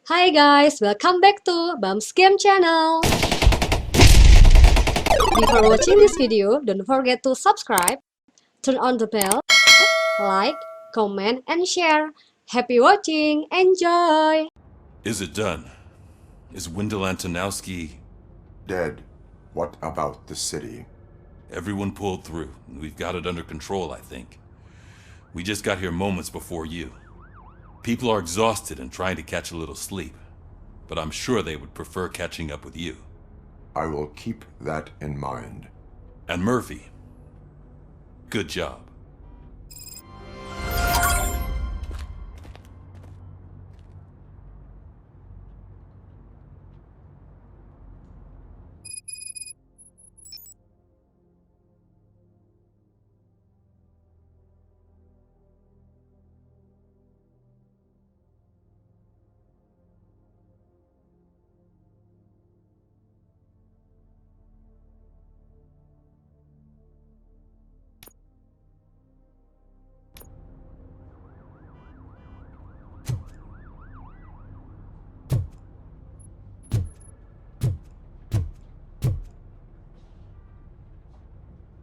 Hi guys, welcome back to Bum's Game channel. Before watching this video, don't forget to subscribe, turn on the bell, like, comment, and share. Happy watching, enjoy! Is it done? Is Wendell Antonowski... Dead. What about the city? Everyone pulled through. We've got it under control, I think. We just got here moments before you. People are exhausted and trying to catch a little sleep, but I'm sure they would prefer catching up with you. I will keep that in mind. And Murphy, good job.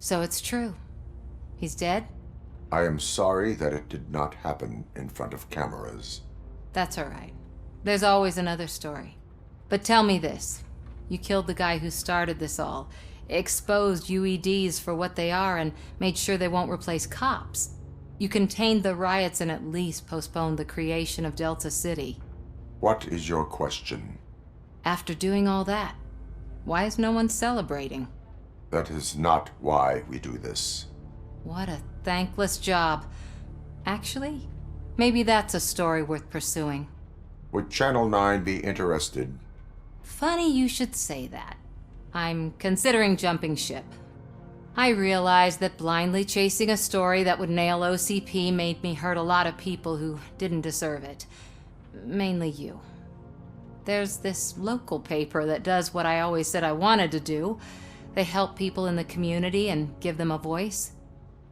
So it's true. He's dead? I am sorry that it did not happen in front of cameras. That's all right. There's always another story. But tell me this. You killed the guy who started this all, exposed UEDs for what they are, and made sure they won't replace cops. You contained the riots and at least postponed the creation of Delta City. What is your question? After doing all that, why is no one celebrating? That is not why we do this. What a thankless job. Actually, maybe that's a story worth pursuing. Would Channel 9 be interested? Funny you should say that. I'm considering jumping ship. I realized that blindly chasing a story that would nail OCP made me hurt a lot of people who didn't deserve it. Mainly you. There's this local paper that does what I always said I wanted to do. They help people in the community and give them a voice.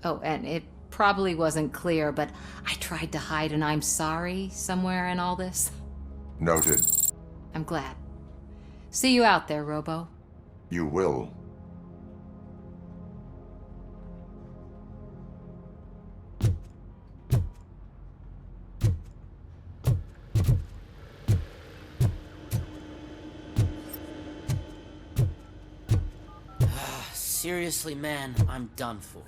Oh, and it probably wasn't clear, but I tried to hide an I'm sorry somewhere in all this. Noted. I'm glad. See you out there, Robo. You will. Seriously, man, I'm done for.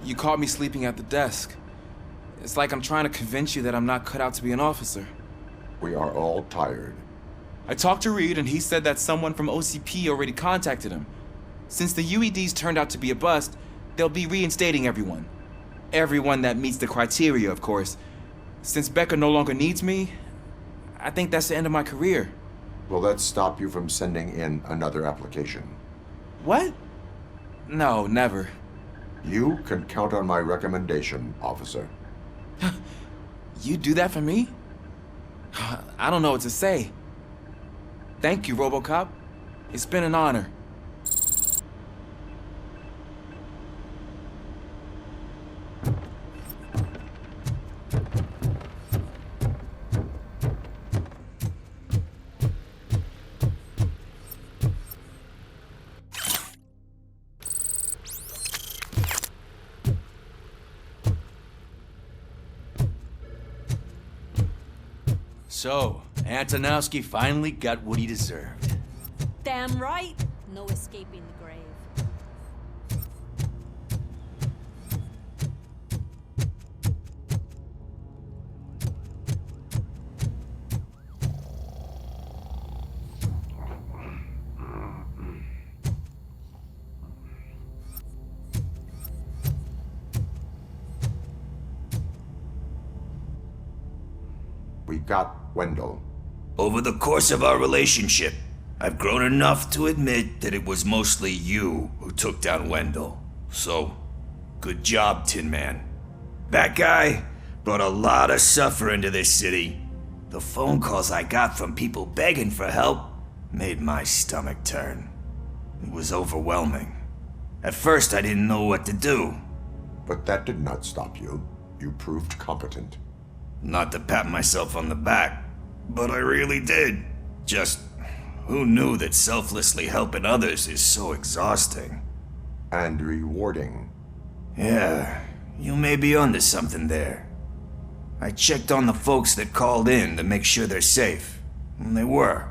You caught me sleeping at the desk. It's like I'm trying to convince you that I'm not cut out to be an officer. We are all tired. I talked to Reed and he said that someone from OCP already contacted him. Since the UEDs turned out to be a bust, they'll be reinstating everyone. Everyone that meets the criteria, of course. Since Becca no longer needs me, I think that's the end of my career. Will that stop you from sending in another application? What? No, never. You can count on my recommendation, officer. You do that for me? I don't know what to say. Thank you, Robocop. It's been an honor. So, Antonowski finally got what he deserved. Damn right. No escaping the grave. We got Wendell. Over the course of our relationship, I've grown enough to admit that it was mostly you who took down Wendell. So, good job, Tin Man. That guy brought a lot of suffering to this city. The phone calls I got from people begging for help made my stomach turn. It was overwhelming. At first, I didn't know what to do. But that did not stop you. You proved competent. Not to pat myself on the back, but I really did. Just, who knew that selflessly helping others is so exhausting? And rewarding. Yeah, you may be onto something there. I checked on the folks that called in to make sure they're safe, and they were.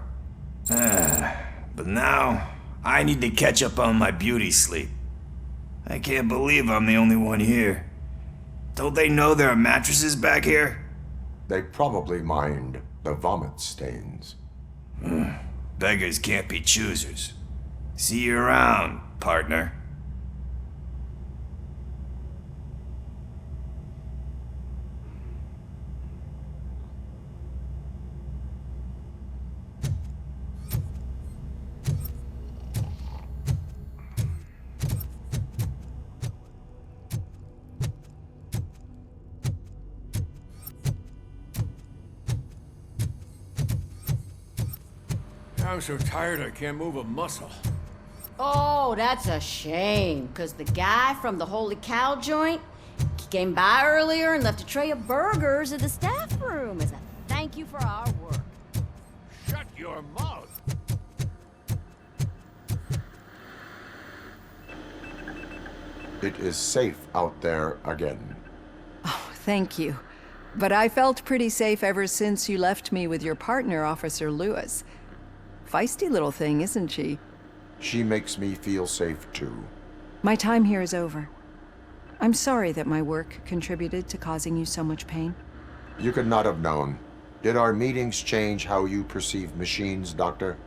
But now, I need to catch up on my beauty sleep. I can't believe I'm the only one here. Don't they know there are mattresses back here? They probably mind the vomit stains. Beggars can't be choosers. See you around, partner. I'm so tired I can't move a muscle. Oh, that's a shame, because the guy from the Holy Cow joint, he came by earlier and left a tray of burgers in the staff room as a thank you for our work. Shut your mouth! It is safe out there again. Oh, thank you. But I felt pretty safe ever since you left me with your partner, Officer Lewis. Feisty little thing, isn't she? She makes me feel safe too. My time here is over. I'm sorry that my work contributed to causing you so much pain. You could not have known. Did our meetings change how you perceive machines, Doctor?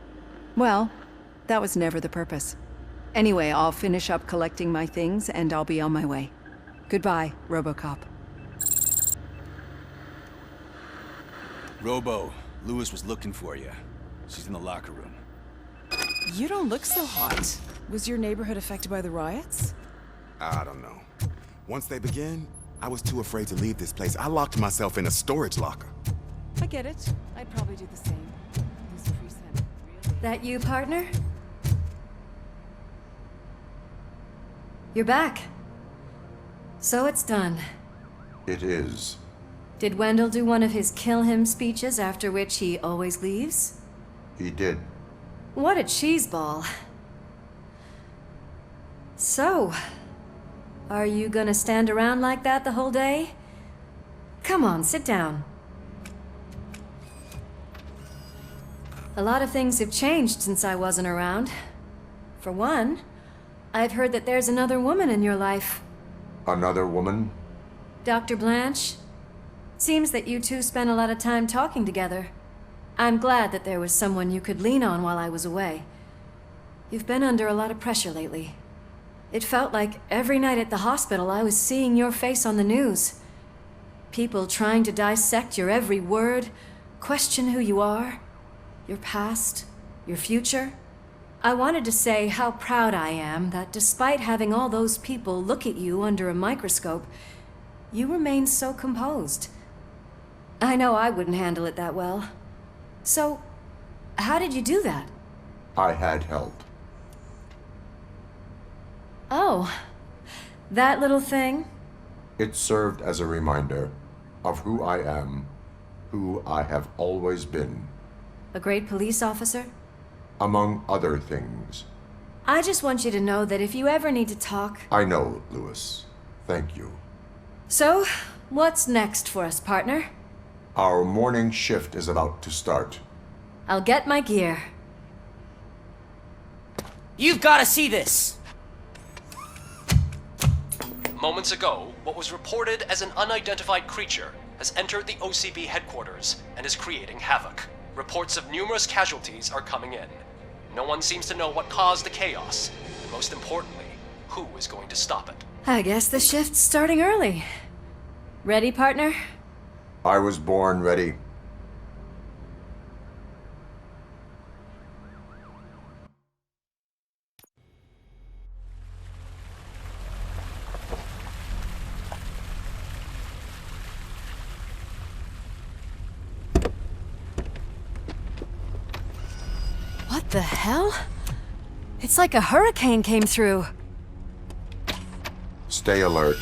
Well, that was never the purpose. Anyway, I'll finish up collecting my things and I'll be on my way. Goodbye, Robocop. Robo, Lewis was looking for you. She's in the locker room. You don't look so hot. Was your neighborhood affected by the riots? I don't know. Once they begin, I was too afraid to leave this place. I locked myself in a storage locker. I get it. I'd probably do the same. This precinct really... That you, partner? You're back. So it's done. It is. Did Wendell do one of his kill him speeches after which he always leaves? He did. What a cheeseball. So, are you gonna stand around like that the whole day? Come on, sit down. A lot of things have changed since I wasn't around. For one, I've heard that there's another woman in your life. Another woman? Dr. Blanche? Seems that you two spent a lot of time talking together. I'm glad that there was someone you could lean on while I was away. You've been under a lot of pressure lately. It felt like every night at the hospital I was seeing your face on the news. People trying to dissect your every word, question who you are, your past, your future. I wanted to say how proud I am that despite having all those people look at you under a microscope, you remain so composed. I know I wouldn't handle it that well. So, how did you do that? I had help. Oh, that little thing? It served as a reminder of who I am, who I have always been. A great police officer? Among other things. I just want you to know that if you ever need to talk... I know, Lewis. Thank you. So, what's next for us, partner? Our morning shift is about to start. I'll get my gear. You've got to see this! Moments ago, what was reported as an unidentified creature has entered the OCB headquarters and is creating havoc. Reports of numerous casualties are coming in. No one seems to know what caused the chaos, and most importantly, who is going to stop it. I guess the shift's starting early. Ready, partner? I was born ready. What the hell? It's like a hurricane came through. Stay alert.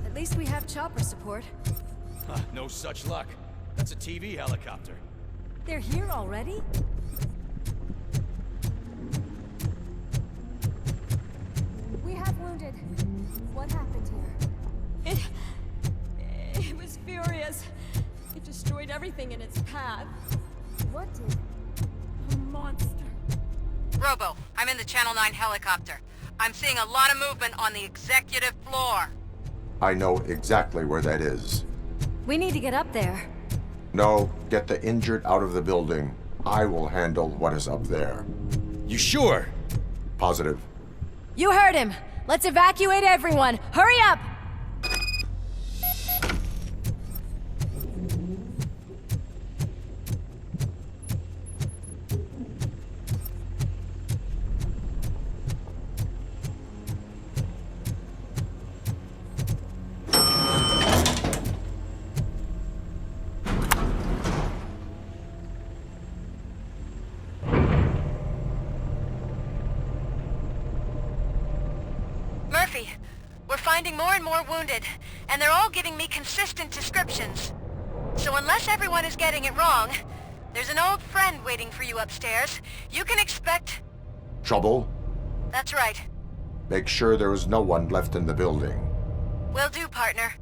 At least we have chopper support. No such luck. That's a TV helicopter. They're here already? We have wounded. What happened here? It was furious. It destroyed everything in its path. What did? A monster. Robo, I'm in the Channel 9 helicopter. I'm seeing a lot of movement on the executive floor. I know exactly where that is. We need to get up there. No, get the injured out of the building. I will handle what is up there. You sure? Positive. You heard him. Let's evacuate everyone. Hurry up! Murphy, we're finding more and more wounded, and they're all giving me consistent descriptions. So unless everyone is getting it wrong, there's an old friend waiting for you upstairs. You can expect... Trouble? That's right. Make sure there is no one left in the building. Will do, partner.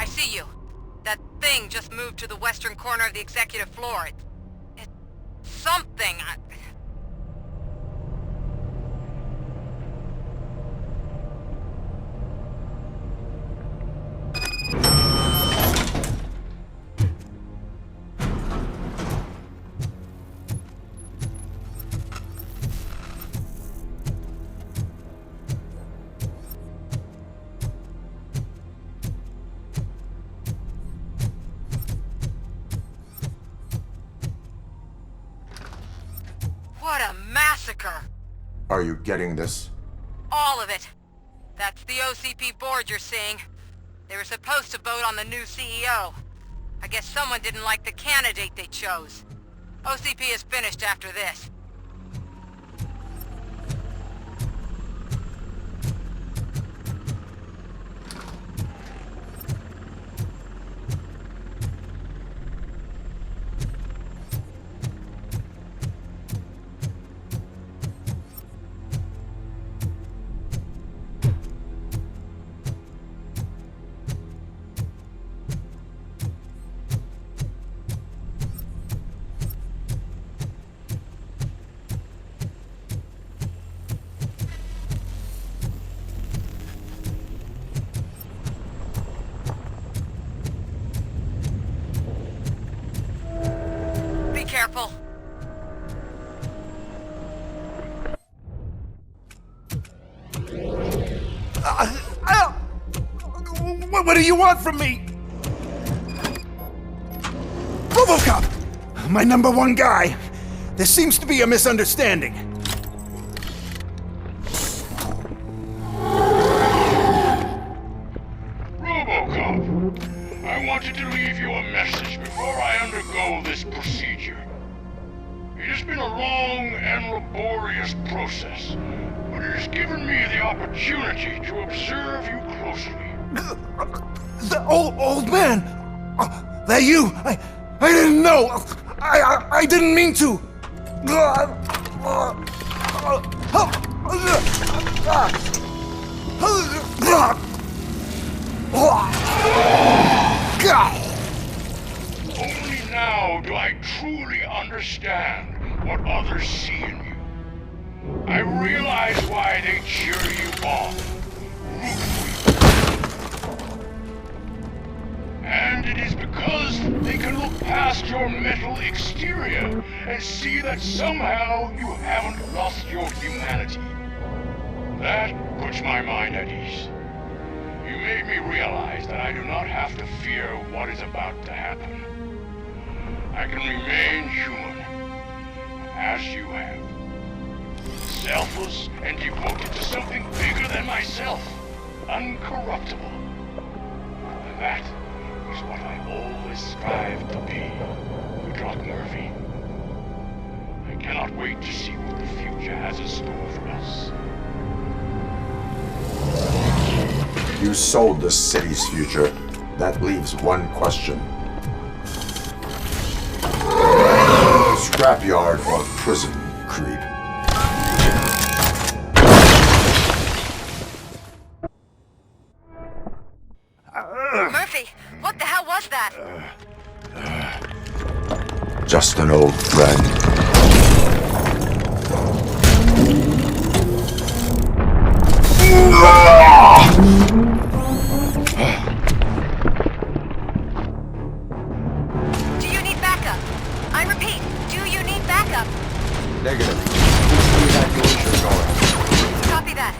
I see you. That thing just moved to the western corner of the executive floor. It's something. What a massacre! Are you getting this? All of it. That's the OCP board you're seeing. They were supposed to vote on the new CEO. I guess someone didn't like the candidate they chose. OCP is finished after this. Careful. What do you want from me? Robocop! My #1 guy. There seems to be a misunderstanding. Robocop, I wanted to leave you a message before I undergo this procedure. It has been a long and laborious process, but it has given me the opportunity to observe you closely. The old man! That you? I didn't know! I didn't mean to! Only now do I truly understand what others see in you. I realize why they cheer you on, root for you. And it is because they can look past your metal exterior and see that somehow you haven't lost your humanity. That puts my mind at ease. You made me realize that I do not have to fear what is about to happen. I can remain human, as you have. Selfless and devoted to something bigger than myself. Uncorruptible. That is what I always strive to be, Woodrock Murphy. I cannot wait to see what the future has in store for us. You sold the city's future. That leaves one question. Scrapyard or prison, creep? Murphy, what the hell was that? Just an old friend. Do you need backup? I repeat, do you need backup? Negative. Evacuation going. Copy that.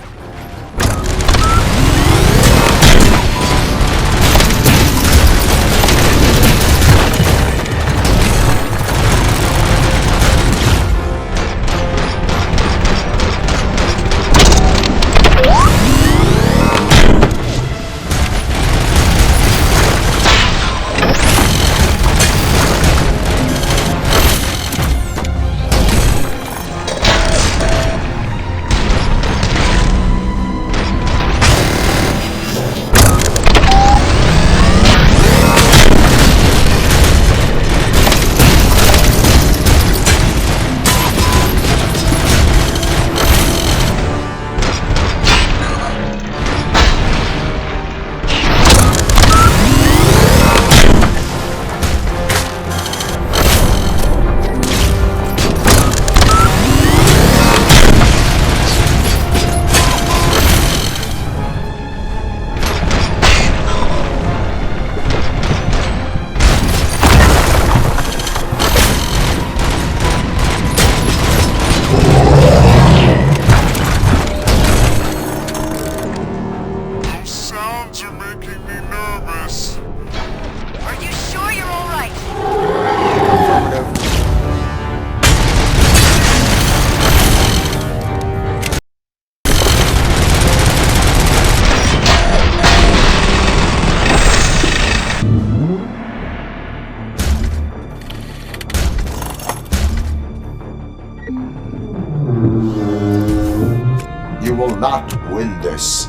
You will not win this.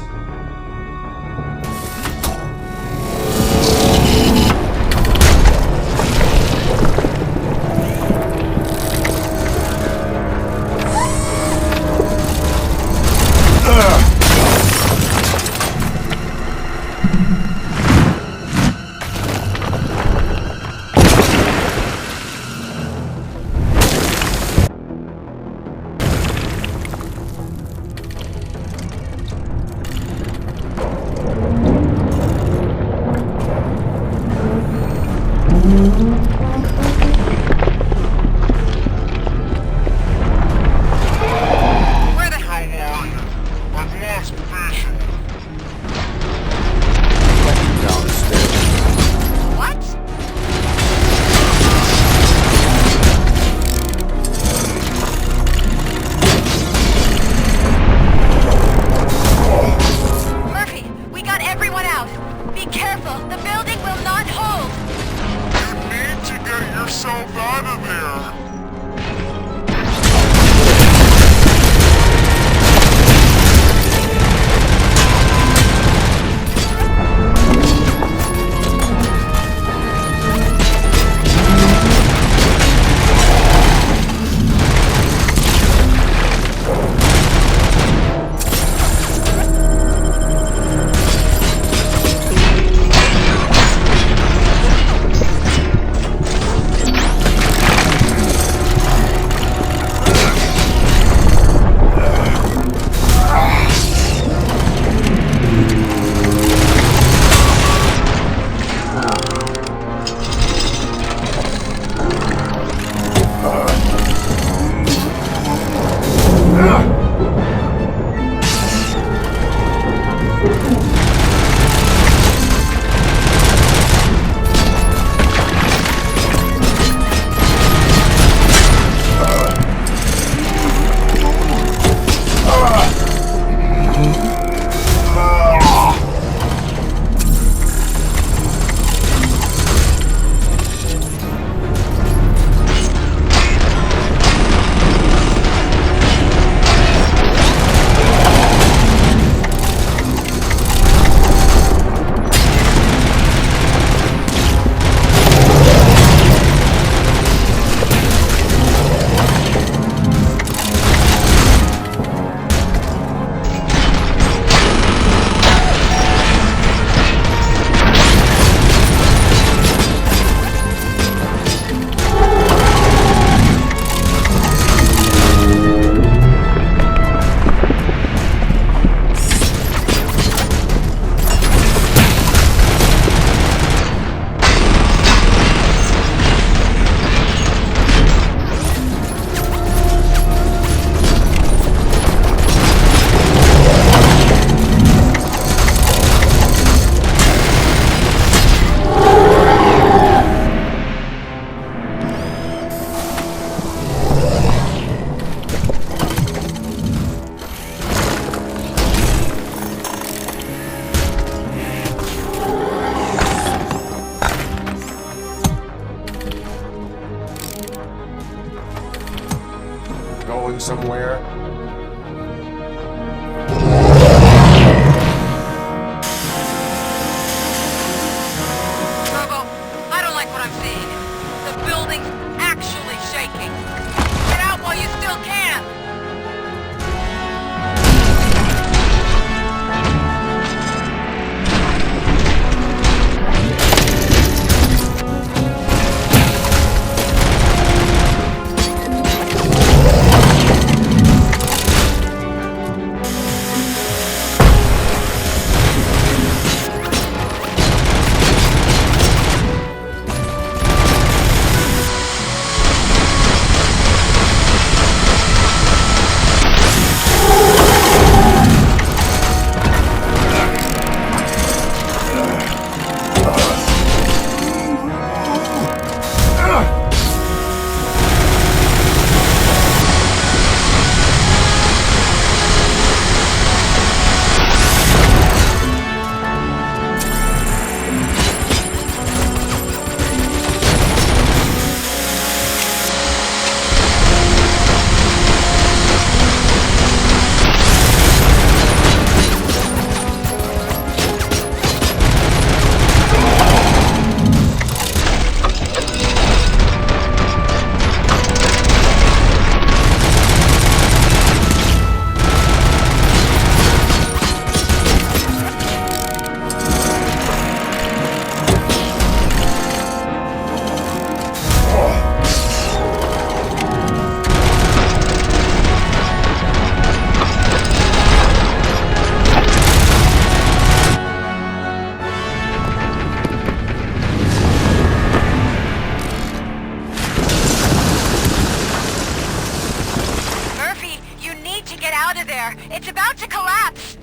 about to collapse!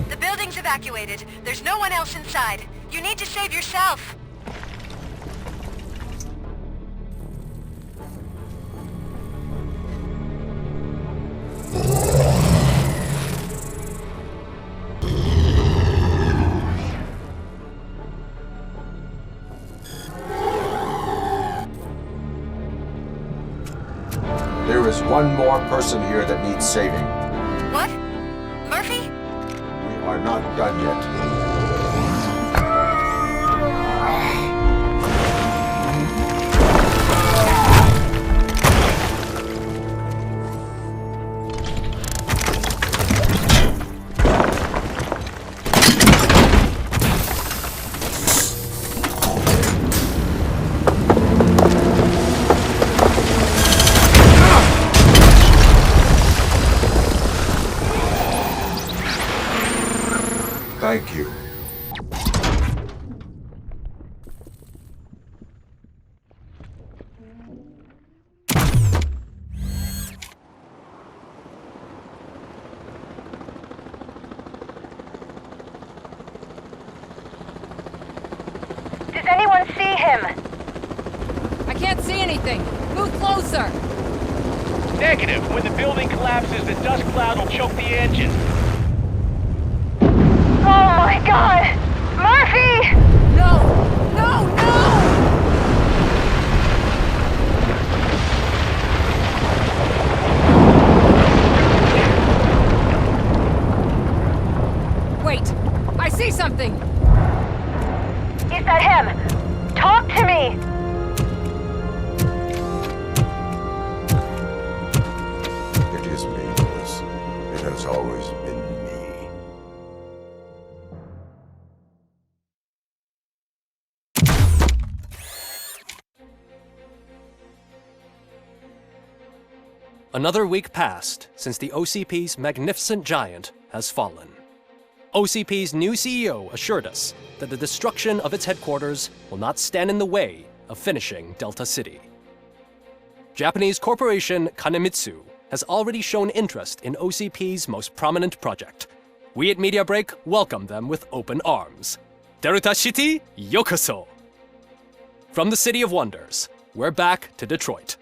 The building's evacuated. There's no one else inside. You need to save yourself. There is one more person here that needs saving. What? Murphy? We are not done yet. Thank you. Does anyone see him? I can't see anything. Move closer. Negative. When the building collapses, the dust cloud will choke the engine. Oh my god! Murphy! No! No! No! Wait! I see something! Is that him? Talk to me! It is me, Lewis. It has always been me. Another week passed since the OCP's magnificent giant has fallen. OCP's new CEO assured us that the destruction of its headquarters will not stand in the way of finishing Delta City. Japanese corporation Kanemitsu has already shown interest in OCP's most prominent project. We at Media Break welcome them with open arms. Delta City, yokoso! From the City of Wonders, we're back to Detroit.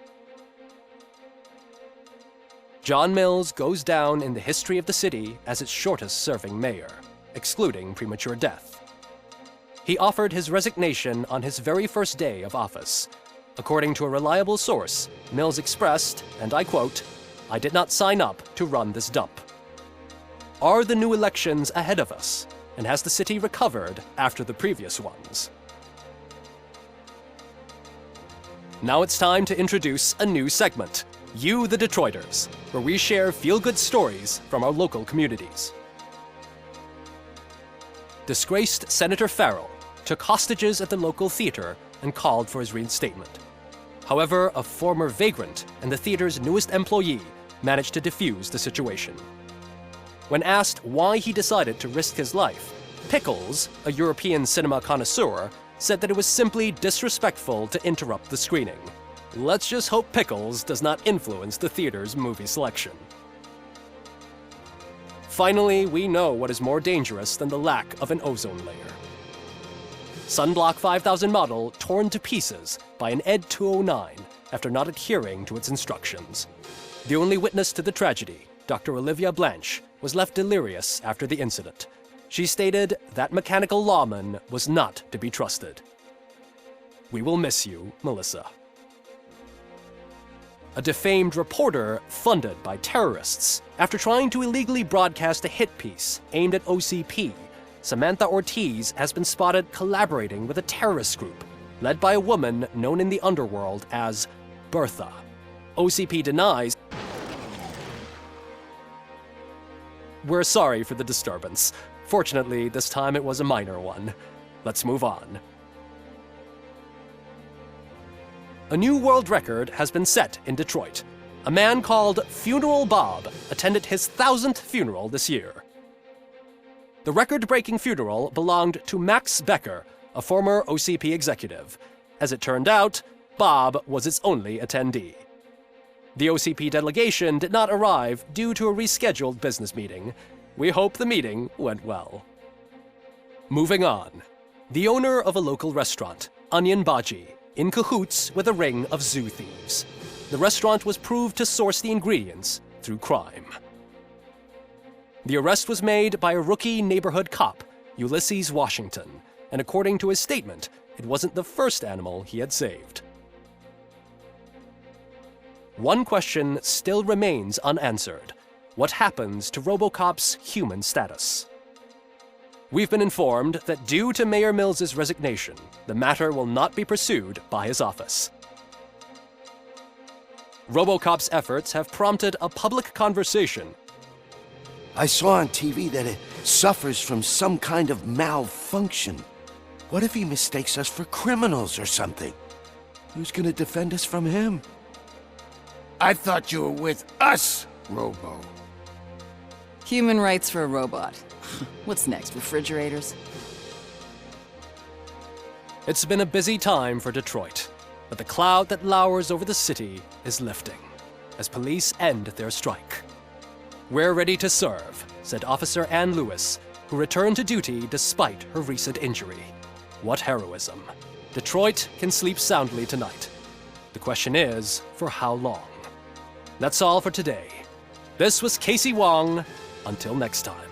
John Mills goes down in the history of the city as its shortest-serving mayor, excluding premature death. He offered his resignation on his very first day of office. According to a reliable source, Mills expressed, and I quote, "I did not sign up to run this dump." Are the new elections ahead of us, and has the city recovered after the previous ones? Now it's time to introduce a new segment, You the Detroiters, where we share feel-good stories from our local communities. Disgraced Senator Farrell took hostages at the local theater and called for his reinstatement. However, a former vagrant and the theater's newest employee managed to defuse the situation. When asked why he decided to risk his life, Pickles, a European cinema connoisseur, said that it was simply disrespectful to interrupt the screening. Let's just hope Pickles does not influence the theater's movie selection. Finally, we know what is more dangerous than the lack of an ozone layer. Sunblock 5000 model torn to pieces by an ED 209 after not adhering to its instructions. The only witness to the tragedy, Dr. Olivia Blanche, was left delirious after the incident. She stated that mechanical lawman was not to be trusted. We will miss you, Melissa. A defamed reporter funded by terrorists. After trying to illegally broadcast a hit piece aimed at OCP, Samantha Ortiz has been spotted collaborating with a terrorist group led by a woman known in the underworld as Bertha. OCP denies. We're sorry for the disturbance. Fortunately, this time it was a minor one. Let's move on. A new world record has been set in Detroit. A man called Funeral Bob attended his 1000th funeral this year. The record-breaking funeral belonged to Max Becker, a former OCP executive. As it turned out, Bob was its only attendee. The OCP delegation did not arrive due to a rescheduled business meeting. We hope the meeting went well. Moving on. The owner of a local restaurant, Onion Baji, in cahoots with a ring of zoo thieves. The restaurant was proved to source the ingredients through crime. The arrest was made by a rookie neighborhood cop, Ulysses Washington, and according to his statement, it wasn't the first animal he had saved. One question still remains unanswered. What happens to Robocop's human status? We've been informed that due to Mayor Mills's resignation, the matter will not be pursued by his office. Robocop's efforts have prompted a public conversation. I saw on TV that it suffers from some kind of malfunction. What if he mistakes us for criminals or something? Who's gonna defend us from him? I thought you were with us, Robo. Human rights for a robot. What's next, refrigerators? It's been a busy time for Detroit, but the cloud that lowers over the city is lifting as police end their strike. "We're ready to serve," said Officer Ann Lewis, who returned to duty despite her recent injury. What heroism. Detroit can sleep soundly tonight. The question is, for how long? That's all for today. This was Casey Wong. Until next time.